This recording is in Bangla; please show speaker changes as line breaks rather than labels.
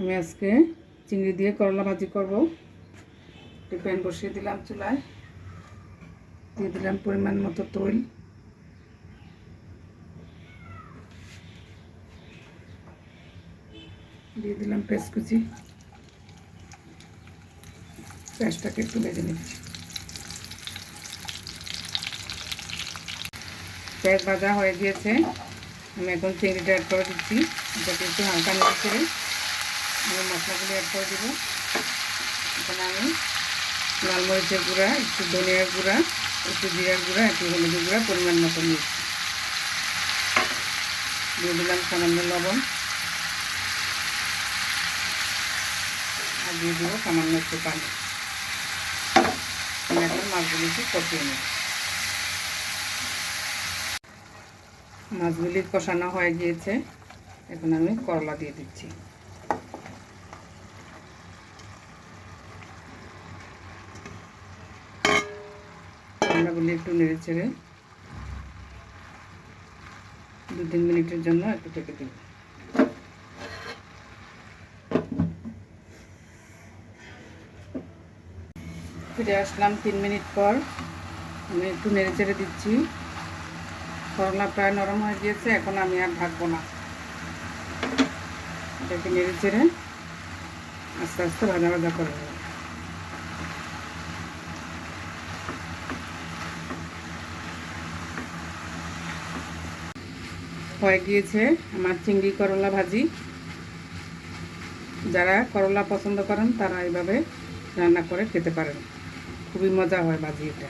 আমি আজকে চিংড়ি দিয়ে করলা ভাজি করব। প্যান বসিয়ে দিলাম চুলায়, দিয়ে দিলাম পরিমাণ মতো তেল, দিয়ে দিলাম পেঁয়াজ কুচি। পেঁয়াজটাকে একটু ভেজে নিচ্ছি। পেঁয়াজ ভাজা হয়ে গিয়েছে, আমি এখন চিংড়িটা অ্যাড করে দিচ্ছি। এটাকে একটু হালকা নেড়ে ছেড়ে আমি মশলাগুলি অ্যাড করে দেবো। এখানে আমি লাল মরিচের গুঁড়া, একটু ধনিয়ার গুঁড়া, একটু জিরার গুঁড়া, একটু হলুদের গুঁড়া পরিমাণ মতো নিয়েছি। দিয়ে দিলাম সামান্য লবণ, আর দিয়ে দেবো সামান্য একটু পানি। আমি এখন মাছগুলিকে কষিয়ে নেব। মাছগুলি কষানো হয়ে গিয়েছে, এখন আমি করলা দিয়ে দিচ্ছি। করলাগুলি একটু নেড়ে ছেড়ে 2-3 মিনিটের জন্য একটু ঢেকে দেব। ফিরে আসলাম 3 মিনিট পর। আমি একটু নেড়ে চেড়ে দিচ্ছি। করলা প্রায় নরম হয়ে গিয়েছে, এখন আমি আর ঢাকবো না। এটাকে নেড়ে চেড়ে আস্তে আস্তে ভাজা ভাজা করে দেবো। হয়ে গিয়েছে আমার চিংড়ি করলা ভাজি। যারা করলা পছন্দ করেন তারা এইভাবে রান্না করে খেতে পারেন। খুবই মজা হয় ভাজি এটা।